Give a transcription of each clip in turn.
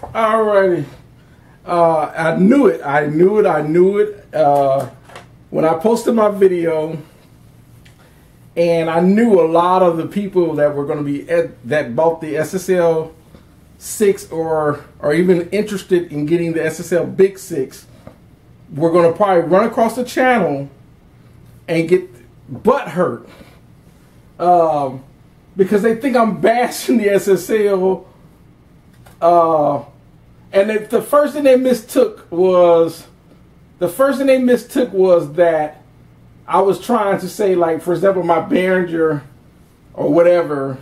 Alrighty. I knew it. When I posted my video, and I knew a lot of the people that were going to be that bought the SSL 6 or even interested in getting the SSL Big 6 were going to probably run across the channel and get butt hurt because they think I'm bashing the SSL. And the first thing they mistook was that I was trying to say, like, for example, my Behringer or whatever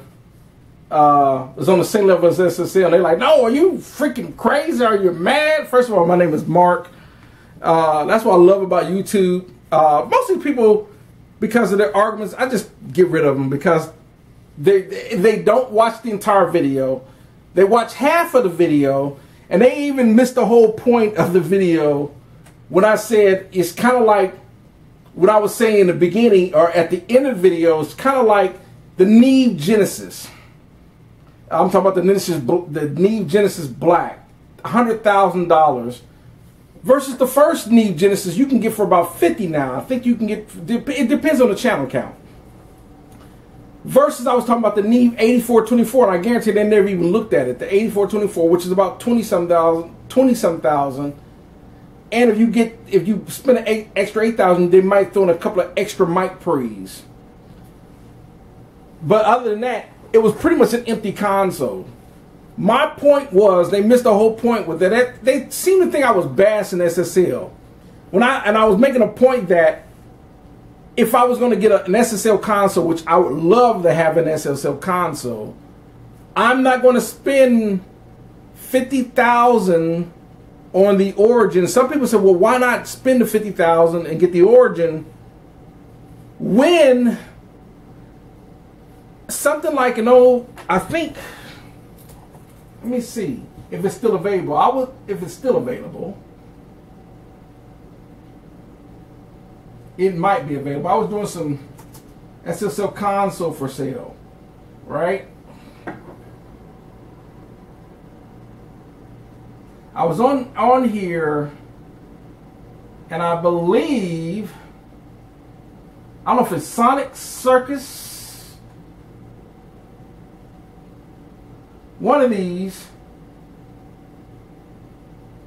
was on the same level as SSL. And they're like, no, are you freaking crazy? Are you mad? First of all, my name is Mark. That's what I love about YouTube. Mostly people, because of their arguments, I just get rid of them because they don't watch the entire video. They watch half of the video, and they even missed the whole point of the video when I said it's kind of like what I was saying in the beginning or at the end of the video. It's kind of like the Neve Genesis. I'm talking about the Neve Genesis Black, $100,000 versus the first Neve Genesis you can get for about $50 now. I think you can get, it depends on the channel count. Versus I was talking about the Neve 8424, and I guarantee they never even looked at it. The 8424, which is about 20-some thousand. And if you spend an extra $8,000, they might throw in a couple of extra mic pre's. But other than that, it was pretty much an empty console. My point was they missed the whole point with that. They seemed to think I was bashing SSL. I was making a point that if I was going to get an SSL console, which I would love to have an SSL console, I'm not going to spend $50,000 on the Origin. Some people say, well, why not spend the $50,000 and get the Origin when something like an old, I think, let me see if it's still available. If it's still available. It might be available. I was doing some SSL console for sale, right? I was on here, and I believe, I don't know if it's Sonic Circus. One of these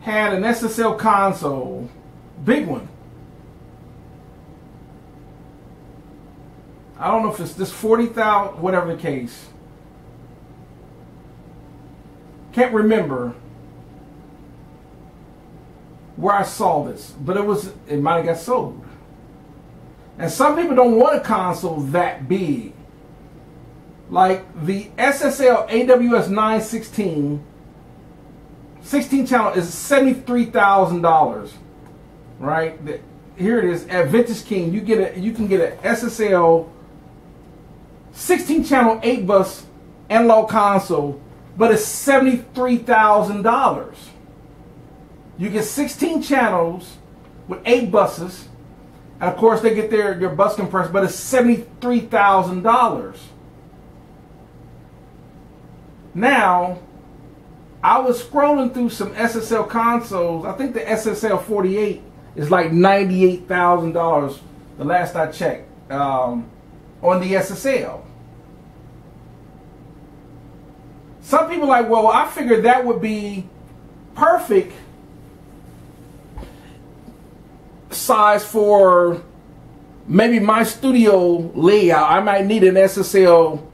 had an SSL console, big one. I don't know if it's this 40,000, whatever the case. Can't remember where I saw this, but it might have got sold. And some people don't want a console that big. Like the SSL AWS 916 16 channel is $73,000, right? Here it is at Vintage King. You can get an SSL 16 channel 8 bus analog console, but it's $73,000. You get 16 channels with 8 buses, and of course they get your bus compressor, but it's $73,000. Now, I was scrolling through some SSL consoles. I think the SSL 48 is like $98,000 the last I checked on the SSL. Some people are like, well, I figured that would be perfect size for maybe my studio layout. I might need an SSL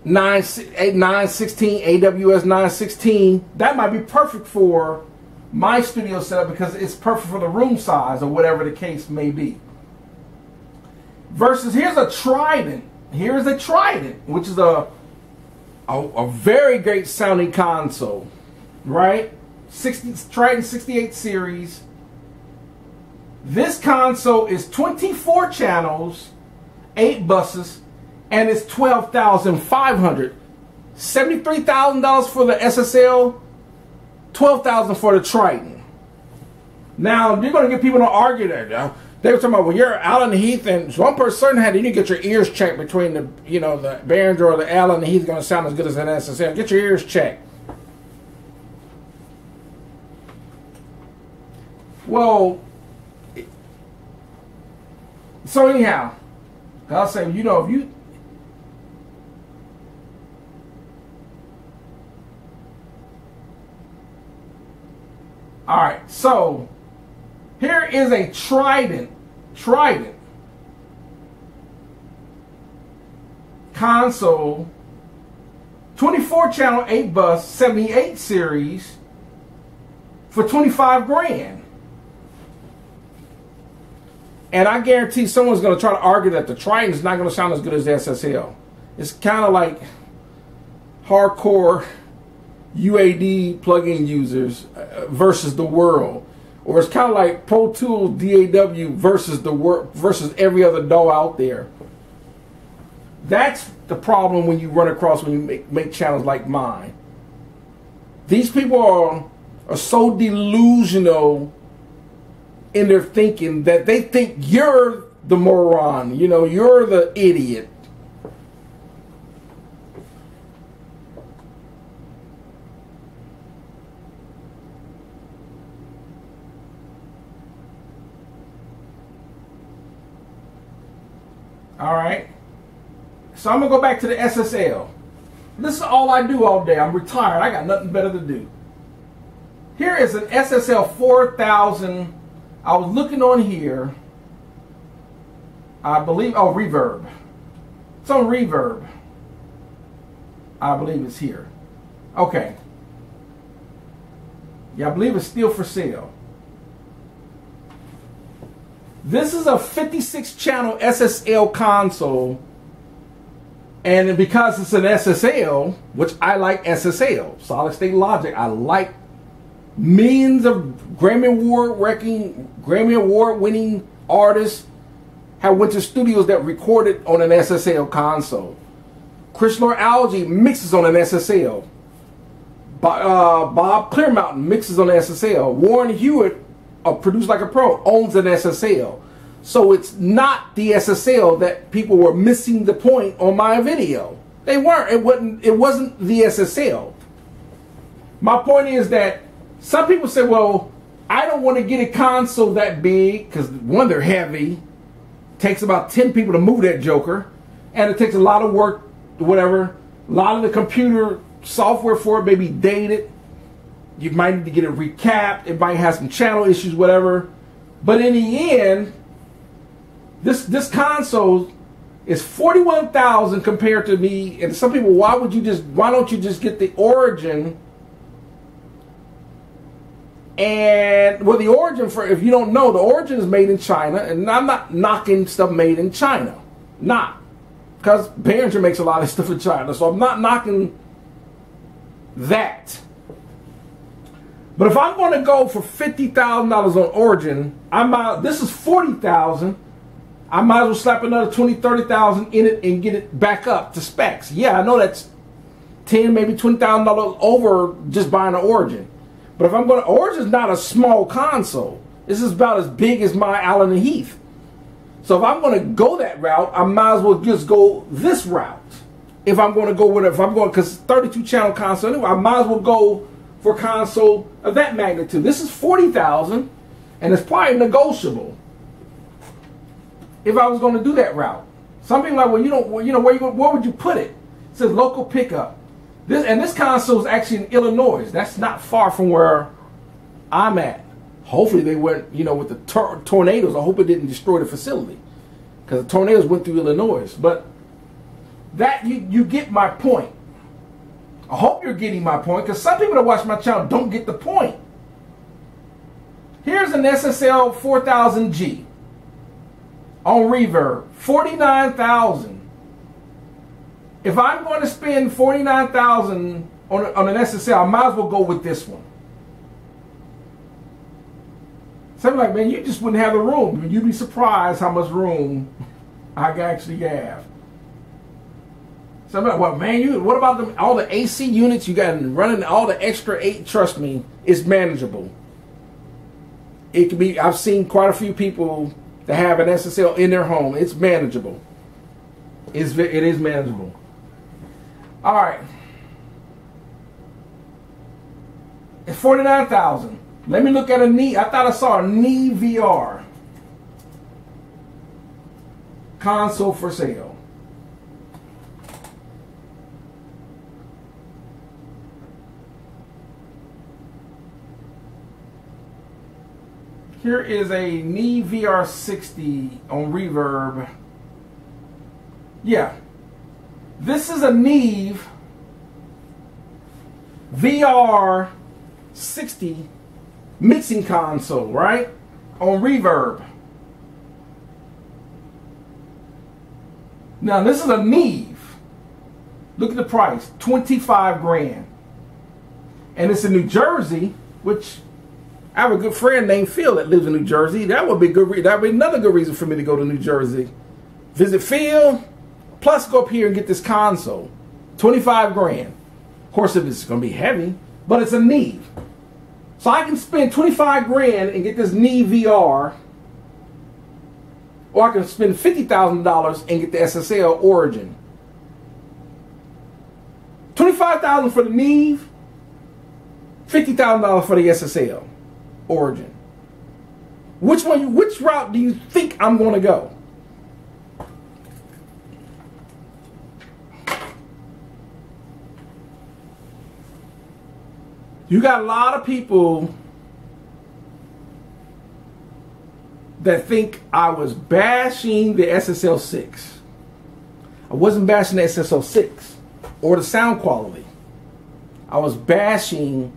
916, AWS 916. That might be perfect for my studio setup because it's perfect for the room size or whatever the case may be. Versus here's a Trident. Here's a Trident, which is a very great sounding console, right? Trident 68 series. This console is 24 channels, 8 buses, and it's $12,500. $73,000 for the SSL, $12,000 for the Trident. Now you're going to get people to argue that. They were talking about, well, you're Allen Heath, and one person had, you need to get your ears checked between the, the Behringer or the Allen Heath going to sound as good as an SSL. Get your ears checked. Well, so anyhow, I'll say, you know, if you, all right, so here is a Trident console, 24 channel, 8 bus, 78 series for 25 grand. And I guarantee someone's going to try to argue that the Trident is not going to sound as good as the SSL. It's kind of like hardcore UAD plugin users versus the world. Or it's kind of like Pro Tools DAW versus the world versus every other DAW out there. That's the problem when you run across when you make channels like mine. These people are so delusional in their thinking that they think you're the moron, you know, you're the idiot. All right. So I'm going to go back to the SSL. This is all I do all day. I'm retired. I got nothing better to do. Here is an SSL 4000. I was looking on here. I believe, oh, Reverb. It's on Reverb. I believe it's here. Okay. Yeah, I believe it's still for sale. This is a 56 channel SSL console. And because it's an SSL, which I like SSL, solid state logic, I like millions of Grammy Award winning artists have went to studios that recorded on an SSL console. Chris Lord-Alge mixes on an SSL. Bob Clearmountain mixes on an SSL. Warren Hewitt, Produced Like a Pro, owns an SSL. So it's not the SSL that people were missing the point on my video. They weren't. It wasn't the SSL. My point is that some people say, well, I don't want to get a console that big because, one, they're heavy. Takes about 10 people to move that joker. And it takes a lot of work, whatever. A lot of the computer software for it may be dated. You might need to get it recapped. It might have some channel issues, whatever. But in the end, this console is $41,000 compared to me. And some people, why don't you just get the Origin? And well, the Origin, for if you don't know, the Origin is made in China, and I'm not knocking stuff made in China, not because Behringer makes a lot of stuff in China, so I'm not knocking that. But if I'm going to go for $50,000 on Origin, this is $40,000. I might as well slap another $20,000, $30,000 in it and get it back up to specs. Yeah, I know that's $10,000, maybe $20,000 over just buying an Origin. But if I'm going to, Origin is not a small console. This is about as big as my Allen and Heath. So if I'm going to go that route, I might as well just go this route. If I'm going to go with it, because 32 channel console anyway, I might as well go for a console of that magnitude. This is $40,000, and it's probably negotiable. If I was going to do that route, some people are like, where would you put it? It says local pickup. This console is actually in Illinois. That's not far from where I'm at. Hopefully they went, with the tornadoes. I hope it didn't destroy the facility, because the tornadoes went through Illinois. But that you get my point. I hope you're getting my point, because some people that watch my channel don't get the point. Here's an SSL 4000G on Reverb, $49,000. If I'm going to spend $49,000 on an SSL, I might as well go with this one. Something like, man, you just wouldn't have the room. You'd be surprised how much room I actually have. Something like, well, man, what about all the AC units you got running, all the extra 8? Trust me, it's manageable. It can be. I've seen quite a few people that have an SSL in their home. It's manageable. It is manageable. All right. It's $49,000. Let me look at a knee. I thought I saw a knee VR console for sale. Here is a knee VR 60 on Reverb. Yeah. This is a Neve VR 60 mixing console, right? On Reverb. Now this is a Neve. Look at the price, 25 grand. And it's in New Jersey, which I have a good friend named Phil that lives in New Jersey. That would be good. That would be another good reason for me to go to New Jersey. Visit Phil, plus go up here and get this console. 25 grand. Of course, if it's going to be heavy, but it's a Neve. So I can spend 25 grand and get this Neve VR, or I can spend $50,000 and get the SSL Origin. $25,000 for the Neve, $50,000 for the SSL Origin. Which route do you think I'm going to go? You got a lot of people that think I was bashing the SSL 6. I wasn't bashing the SSL 6 or the sound quality. I was bashing,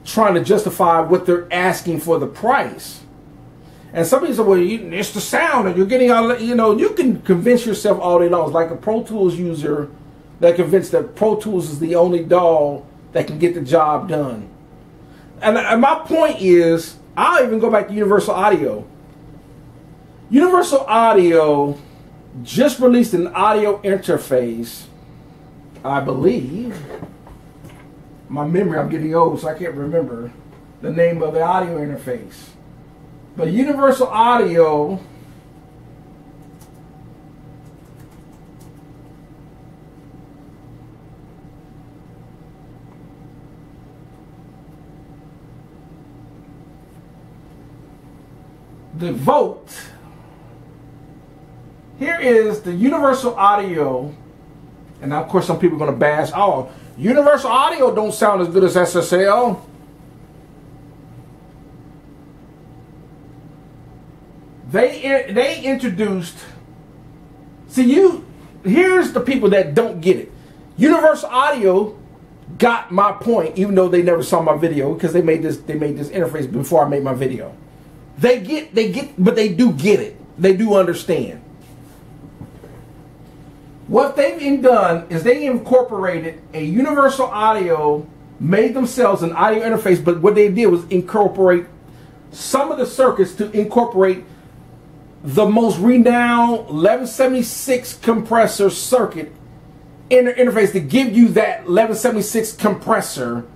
trying to justify what they're asking for the price. And some people say, well, it's the sound, and you're getting all, you can convince yourself all day long. It's like a Pro Tools user that convinced that Pro Tools is the only DAW that can get the job done. And my point is, I'll even go back to Universal Audio. Universal Audio just released an audio interface, I believe. My memory, I'm getting old, so I can't remember the name of the audio interface. But Universal Audio the vote. Here is the Universal Audio, and now of course some people are going to bash, oh, Universal Audio don't sound as good as SSL. They introduced, here's the people that don't get it. Universal Audio got my point, even though they never saw my video, because they made this interface before I made my video. They get, but they do get it. They do understand. What they've done is they incorporated a Universal Audio, made themselves an audio interface, but what they did was incorporate some of the circuits to incorporate the most renowned 1176 compressor circuit interface to give you that 1176 compressor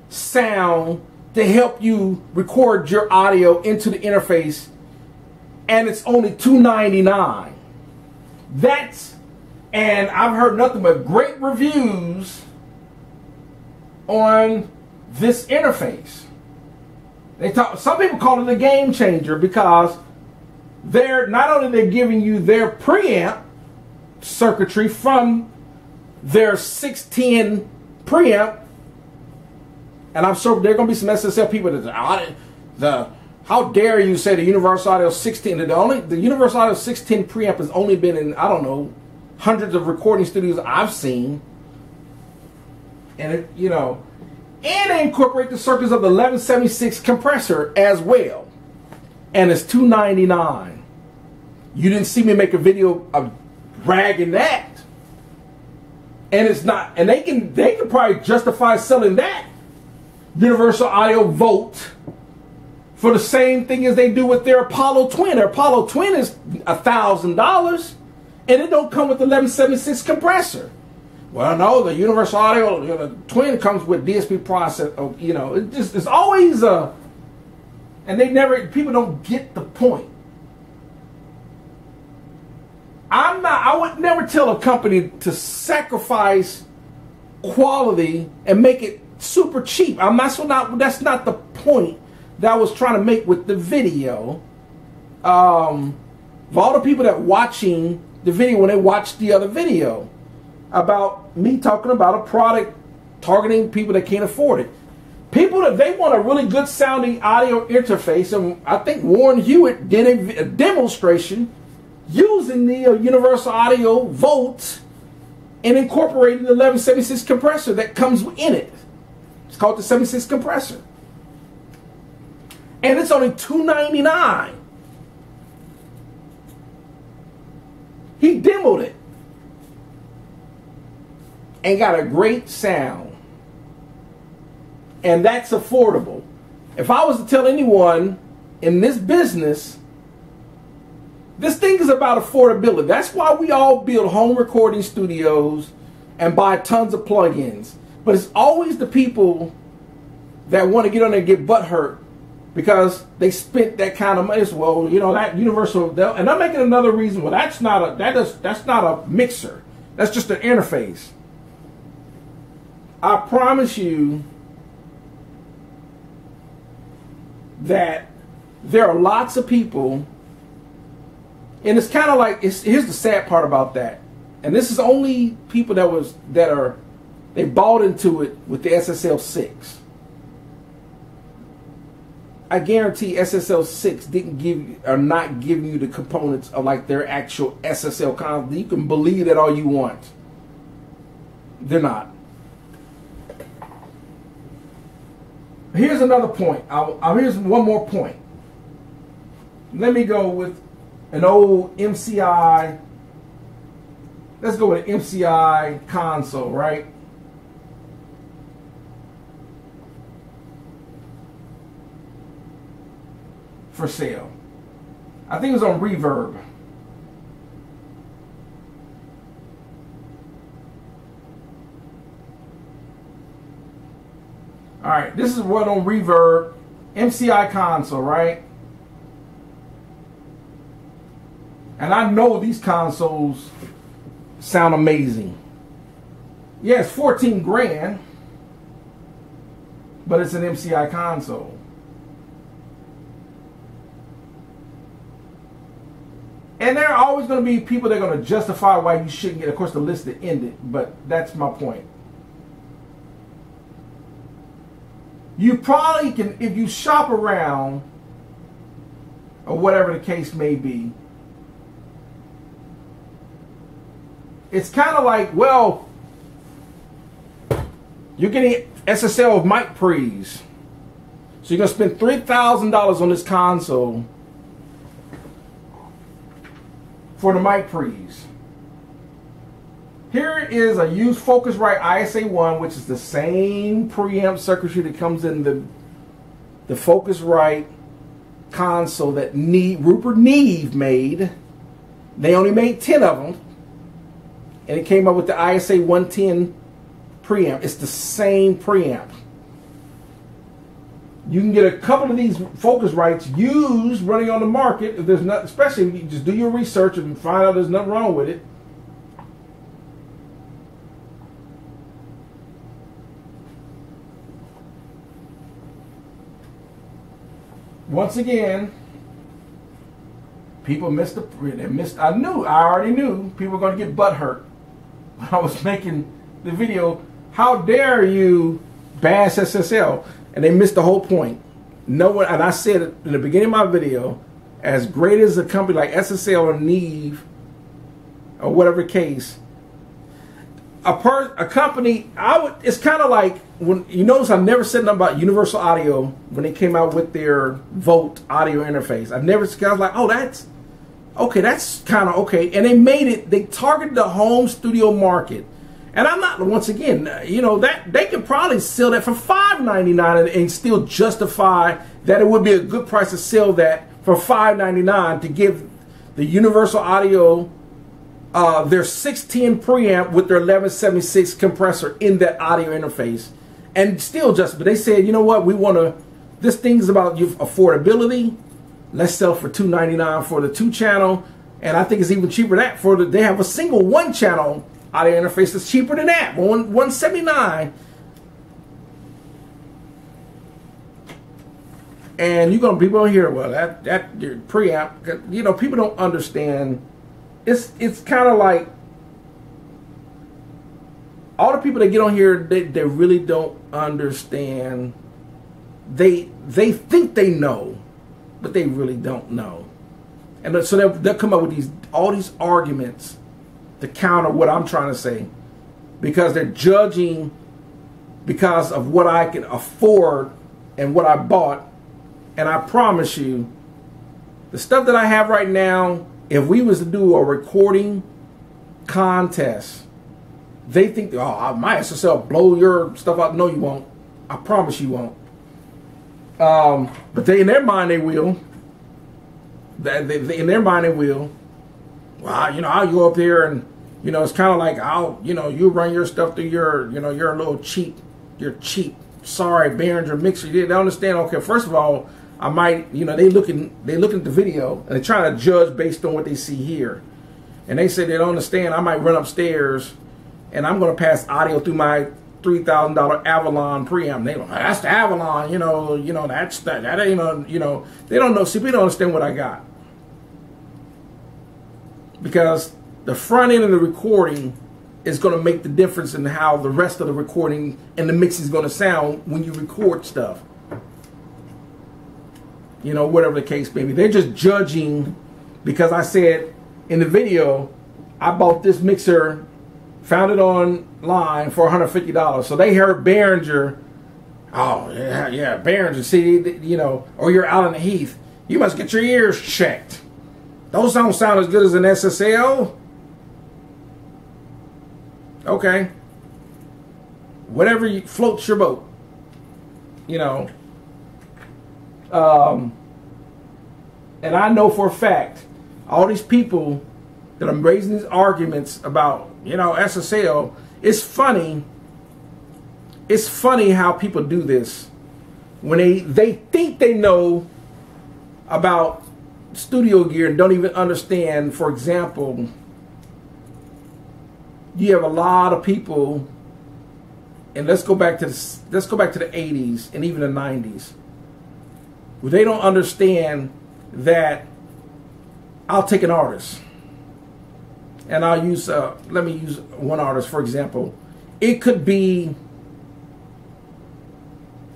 sound to help you record your audio into the interface, and it's only $299. And I've heard nothing but great reviews on this interface. Some people call it a game changer because not only they're giving you their preamp circuitry from their 610 preamp. And I'm sure there are going to be some SSL people that how dare you say the Universal Audio 610? The Universal Audio 610 preamp has only been in, I don't know, hundreds of recording studios I've seen. And and they incorporate the circuits of the 1176 compressor as well. And it's $299. You didn't see me make a video of ragging that. And it's not, and they can probably justify selling that Universal Audio Vote for the same thing as they do with their Apollo Twin. Their Apollo Twin is $1,000, and it don't come with the 1176 compressor. Well, no, the Universal Audio the Twin comes with DSP process. It's always and people don't get the point. I would never tell a company to sacrifice quality and make it super cheap. That's not the point that I was trying to make with the video. For all the people that watching the video when they watch the other video about me talking about a product targeting people that can't afford it. People that they want a really good sounding audio interface, and I think Warren Hewitt did a demonstration using the Universal Audio Volt and incorporating the 1176 compressor that comes in it. It's called the 76 compressor. And it's only $299. He demoed it and got a great sound. And that's affordable. If I was to tell anyone in this business, this thing is about affordability. That's why we all build home recording studios and buy tons of plugins. But it's always the people that want to get on there and get butt hurt because they spent that kind of money. Well, you know, that Universal, and I'm making another reason. Well, that's not a mixer. That's just an interface. I promise you that there are lots of people, and it's kind of like, here's the sad part about that, and this is only people they bought into it with the SSL 6. I guarantee SSL 6 not giving you the components of like their actual SSL console. You can believe that all you want. They're not. Here's another point. Here's one more point. Let me go with an old MCI. Let's go with an MCI console, right? For sale. I think it was on Reverb. Alright, this is what on Reverb, MCI console, right? And I know these consoles sound amazing. Yeah, it's 14 grand, but it's an MCI console. And there are always going to be people that are going to justify why you shouldn't get, of course, the list that ended, but that's my point. You probably can, if you shop around, or whatever the case may be, it's kind of like, well, you're getting SSL of mic pre's. So you're going to spend $3,000 on this console for the mic pre's. Here is a used Focusrite ISA1, which is the same preamp circuitry that comes in the Focusrite console that Rupert Neve made. They only made 10 of them, and it came up with the ISA 110 preamp. It's the same preamp. You can get a couple of these Focusrites used running on the market. If there's not, especially if you just do your research and find out there's nothing wrong with it. Once again, people missed I already knew people were going to get butt hurt when I was making the video. How dare you bash SSL? And they missed the whole point. No one, and I said it in the beginning of my video, as great as a company like SSL or Neve or whatever case, a company, it's kind of like, when you notice I never said nothing about Universal Audio when they came out with their Volt audio interface. I was like, oh, that's okay, that's kind of okay. And they targeted the home studio market. And I'm not, once again, you know, that they could probably sell that for $5.99 and still justify that it would be a good price to sell that for $5.99 to give the Universal Audio their 610 preamp with their 1176 compressor in that audio interface. And still but they said, you know what, this thing's about affordability. Let's sell for $2.99 for the 2-channel. And I think it's even cheaper than that they have a single 1-channel audio interface that's cheaper than that, $179. And you're gonna people hear, well, that your preamp. You know, people don't understand. It's kind of like all the people that get on here, they really don't understand. They think they know, but they really don't know. And so they'll come up with all these arguments to counter what I'm trying to say, because they're judging because of what I can afford and what I bought. And I promise you, the stuff that I have right now, if we was to do a recording contest, they think, oh, my SSL blow your stuff out. No, you won't. I promise you won't. But in their mind, they will. In their mind, they will. Well, you know, I'll go up there and, you know, it's kind of like, you run your stuff through your little cheap, sorry, Behringer mixer. They don't understand. Okay, first of all, I might, you know, they looking at the video and they're trying to judge based on what they see here. And they say they don't understand. I might run upstairs and I'm going to pass audio through my $3,000 Avalon preamp. They go, that's the Avalon, you know, that's that ain't, you know, they don't know. See, we don't understand what I got. Because the front end of the recording is going to make the difference in how the rest of the recording and the mix is going to sound when you record stuff. You know, whatever the case may be. They're just judging because I said in the video, I bought this mixer, found it online for $150. So they heard Behringer. Oh, yeah, Behringer. See, you know, or you're out on the heath. You must get your ears checked. Those don't sound as good as an SSL. Okay. Whatever floats your boat. You know. And I know for a fact, all these people that I'm raising these arguments about, you know, SSL, it's funny. It's funny how people do this when they think they know about studio gear and don't even understand. For example, you have a lot of people, and let's go back to the 80s and even the 90s, where they don't understand that I'll take an artist and I'll use let me use one artist for example. It could be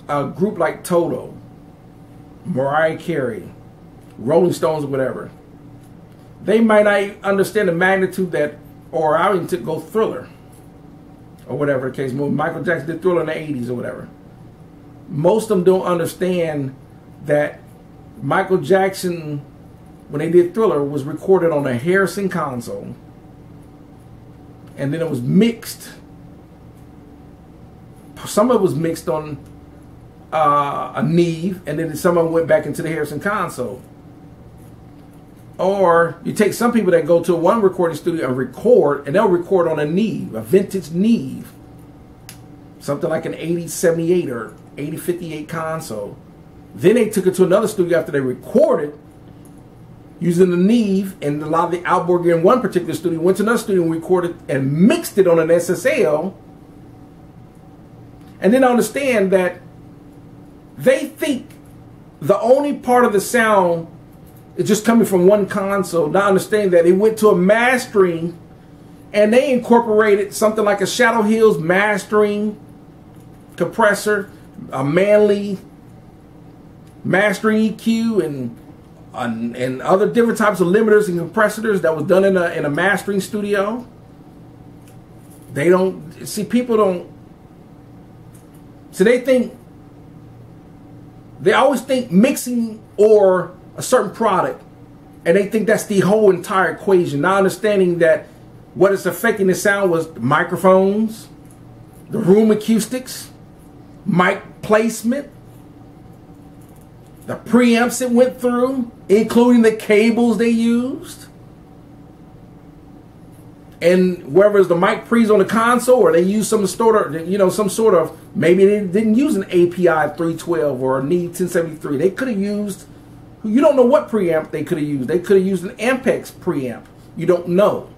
a group like Toto, Mariah Carey, Rolling Stones, or whatever. They might not understand the magnitude that, or I even go Thriller or whatever the case. Michael Jackson did Thriller in the 80s or whatever. Most of them don't understand that Michael Jackson, when they did Thriller, was recorded on a Harrison console, and then it was mixed. Some of it was mixed on a Neve, and then some of it went back into the Harrison console. Or you take some people that go to one recording studio and record, and they'll record on a Neve, a vintage Neve, something like an 8078 or 8058 console. Then they took it to another studio after they recorded using the Neve, and a lot of the outboard gear in one particular studio, went to another studio and recorded and mixed it on an SSL. And then understand that they think the only part of the sound is just coming from one console, not understanding that it went to a mastering and they incorporated something like a Shadow Hills mastering compressor, a Manley mastering EQ, and other different types of limiters and compressors that was done in a mastering studio. They don't see, people don't, so they always think mixing or a certain product, and they think that's the whole entire equation, not understanding that what is affecting the sound was the microphones, the room acoustics, mic placement, the preamps it went through, including the cables they used, and whether it's the mic pre's on the console or they use some sort of, maybe they didn't use an API 312 or a Neve 1073. They could have used, you don't know what preamp they could have used. They could have used an Ampex preamp. You don't know.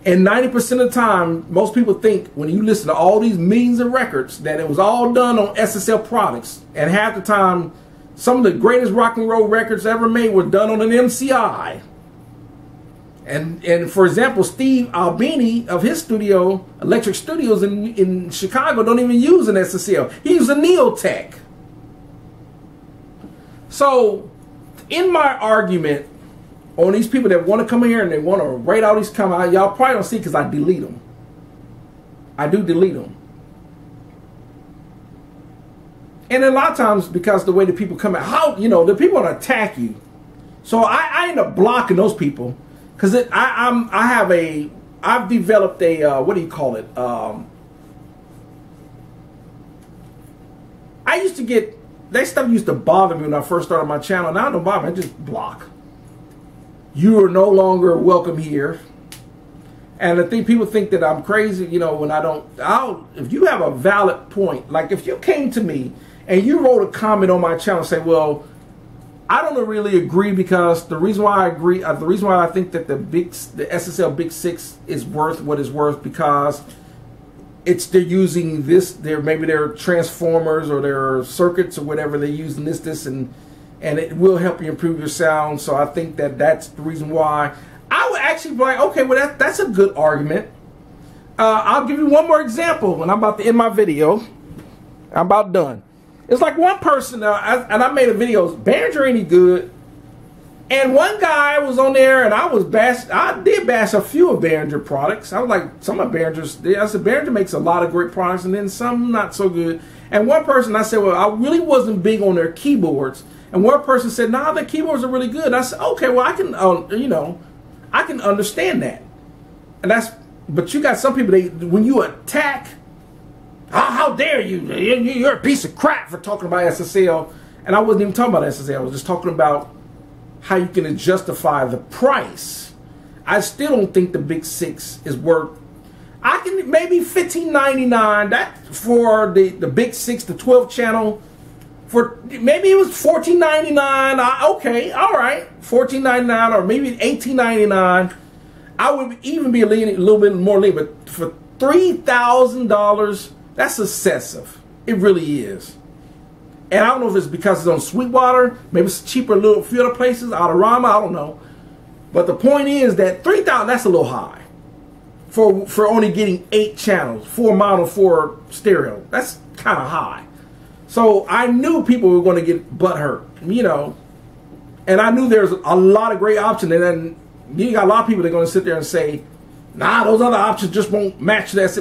And 90% of the time, most people think when you listen to all these millions of records that it was all done on SSL products. And half the time, Some of the greatest rock and roll records ever made were done on an MCI. And for example, Steve Albini of his studio, Electric Studios in Chicago, don't even use an SSL. He uses a Neotech. So, in my argument on these people that want to come in here and they want to write all these comments, y'all probably don't see because I delete them. I do delete them. And a lot of times, because the way the people come out, how, you know, the people want to attack you. So I end up blocking those people because I've developed a what do you call it? I used to get that stuff used to bother me when I first started my channel. Now it don't bother me. I just block. You are no longer welcome here. And I think people think that I'm crazy, you know, when I don't. If you have a valid point, like if you came to me and you wrote a comment on my channel and say, well, I don't really agree because the reason why I agree, the reason why I think that the SSL Big 6 is worth what it's worth because they're using this, maybe they're transformers or their circuits or whatever, they're using this, and it will help you improve your sound. So I think that that's the reason why. I would actually be like, okay, well, that's a good argument. I'll give you one more example when I'm about to end my video. I'm about done. It's like one person, and I made a video, Behringer ain't any good. And one guy was on there, and I did bash a few of Behringer products. I was like, some of Behringer's, I said, Behringer makes a lot of great products, and then some not so good. And one person, I said, well, I really wasn't big on their keyboards. And one person said, nah, their keyboards are really good. And I said, okay, well, I can, you know, I can understand that. And but you got some people, when you attack, how dare you? You're a piece of crap for talking about SSL. And I wasn't even talking about SSL. I was just talking about how you can justify the price. I still don't think the Big 6 is worth. I can maybe $15.99 that for the Big 6, the 12 channel. For maybe it was $14.99. Okay, all right, $14.99 or maybe $18.99. I would even be a little bit more lenient, but for $3,000, that's excessive. It really is. And I don't know if it's because it's on Sweetwater, maybe it's cheaper a few other places, Autorama, I don't know. But the point is that $3,000, that's a little high for only getting 8 channels, 4 mono, 4 stereo. That's kind of high. So I knew people were going to get butthurt, you know, and I knew there's a lot of great options. And then you got a lot of people that are going to sit there and say, nah, those other options just won't match that.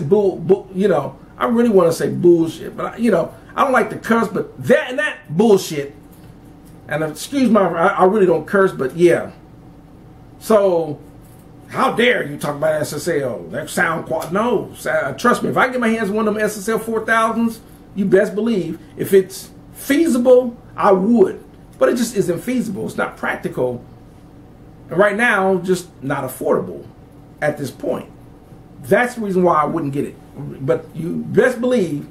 You know, I really want to say bullshit, but you know, I don't like to curse, but that bullshit. And excuse I really don't curse, but yeah. So how dare you talk about SSL? That sound quality? No, trust me. If I get my hands on one of them SSL 4000s. You best believe if it's feasible, I would. But it just isn't feasible. It's not practical. And right now, just not affordable at this point. That's the reason why I wouldn't get it. But you best believe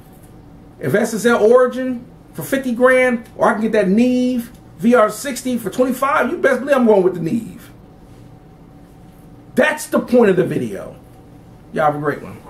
if SSL Origin for 50 grand, or I can get that Neve VR60 for 25, you best believe I'm going with the Neve. That's the point of the video. Y'all have a great one.